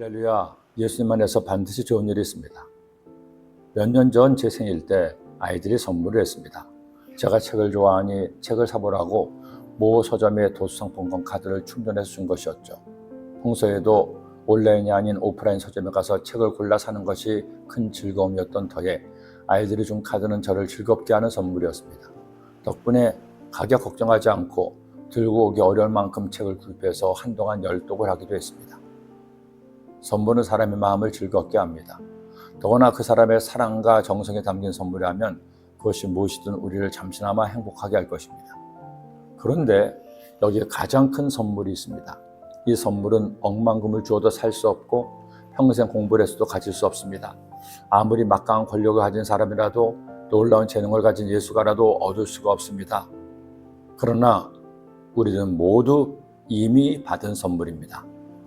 할렐루야, 예수님 안에서 반드시 좋은 일이 있습니다. 몇 년 전 제 생일 때 아이들이 선물을 했습니다. 제가 책을 좋아하니 책을 사보라고 모 서점의 도서상품권 카드를 충전해서 준 것이었죠. 평소에도 온라인이 아닌 오프라인 서점에 가서 책을 골라 사는 것이 큰 즐거움이었던 터에 아이들이 준 카드는 저를 즐겁게 하는 선물이었습니다. 덕분에 가격 걱정하지 않고 들고 오기 어려울 만큼 책을 구입해서 한동안 열독을 하기도 했습니다. 선물은 사람의 마음을 즐겁게 합니다. 더구나 그 사람의 사랑과 정성이 담긴 선물이라면 그것이 무엇이든 우리를 잠시나마 행복하게 할 것입니다. 그런데 여기에 가장 큰 선물이 있습니다. 이 선물은 억만금을 주어도 살 수 없고 평생 공부를 해서도 가질 수 없습니다. 아무리 막강한 권력을 가진 사람이라도 놀라운 재능을 가진 예수가라도 얻을 수가 없습니다. 그러나 우리는 모두 이미 받은 선물입니다.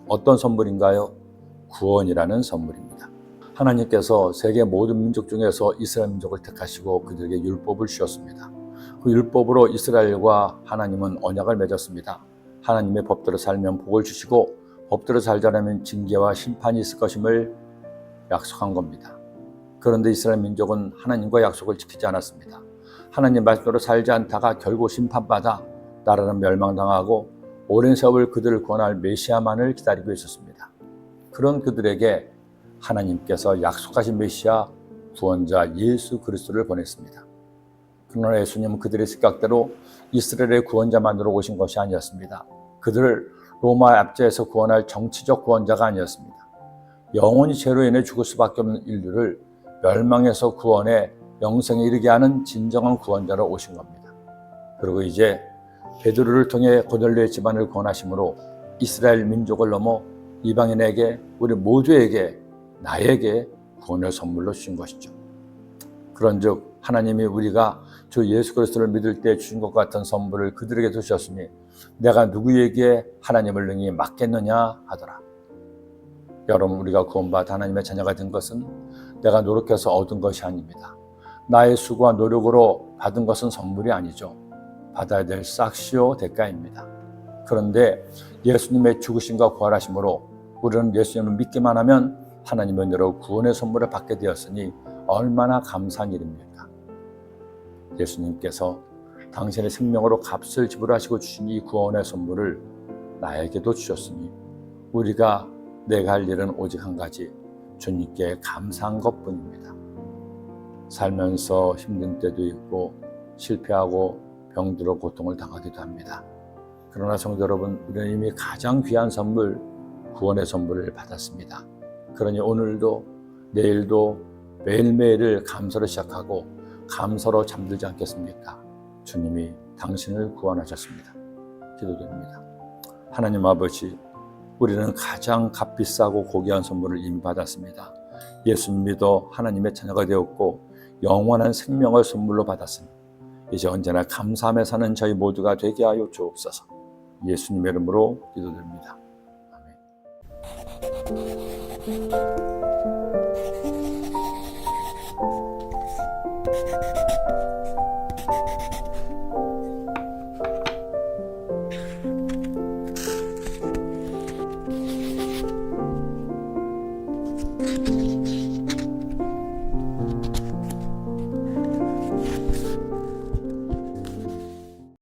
어떤 선물인가요? 구원이라는 선물입니다. 하나님께서 세계 모든 민족 중에서 이스라엘 민족을 택하시고 그들에게 율법을 주셨습니다. 그 율법으로 이스라엘과 하나님은 언약을 맺었습니다. 하나님의 법대로 살면 복을 주시고 법대로 살지 않으면 징계와 심판이 있을 것임을 약속한 겁니다. 그런데 이스라엘 민족은 하나님과 약속을 지키지 않았습니다. 하나님 말씀대로 살지 않다가 결국 심판받아 나라는 멸망당하고 오랜 세월 그들을 구원할 메시아만을 기다리고 있었습니다. 그런 그들에게 하나님께서 약속하신 메시아 구원자 예수 그리스도를 보냈습니다. 그러나 예수님은 그들의 생각대로 이스라엘의 구원자만으로 오신 것이 아니었습니다. 그들을 로마 압제에서 구원할 정치적 구원자가 아니었습니다. 영원히 죄로 인해 죽을 수밖에 없는 인류를 멸망에서 구원해 영생에 이르게 하는 진정한 구원자로 오신 겁니다. 그리고 이제 베드로를 통해 고넬료의 집안을 구원하심으로 이스라엘 민족을 넘어 이방인에게 우리 모두에게 나에게 구원을 선물로 주신 것이죠. 그런즉 하나님이 우리가 주 예수 그리스도를 믿을 때 주신 것 같은 선물을 그들에게 주셨으니 내가 누구에게 하나님을 능히 맡겠느냐 하더라. 여러분, 우리가 구원받아 하나님의 자녀가 된 것은 내가 노력해서 얻은 것이 아닙니다. 나의 수고와 노력으로 받은 것은 선물이 아니죠. 받아야 될 싹시오 대가입니다. 그런데 예수님의 죽으심과 부활하심으로 우리는 예수님을 믿기만 하면 하나님의 은혜로 구원의 선물을 받게 되었으니 얼마나 감사한 일입니까? 예수님께서 당신의 생명으로 값을 지불하시고 주신 이 구원의 선물을 나에게도 주셨으니 우리가 내가 할 일은 오직 한 가지, 주님께 감사한 것뿐입니다. 살면서 힘든 때도 있고 실패하고 병들어 고통을 당하기도 합니다. 그러나 성도 여러분, 우리는 이미 가장 귀한 선물, 구원의 선물을 받았습니다. 그러니 오늘도 내일도 매일매일을 감사로 시작하고 감사로 잠들지 않겠습니까? 주님이 당신을 구원하셨습니다. 기도드립니다. 하나님 아버지, 우리는 가장 값비싸고 고귀한 선물을 이미 받았습니다. 예수님 믿어 하나님의 자녀가 되었고 영원한 생명을 선물로 받았으니 이제 언제나 감사하며 사는 저희 모두가 되게 하여 주옵소서. 예수님의 이름으로 기도드립니다. 아멘.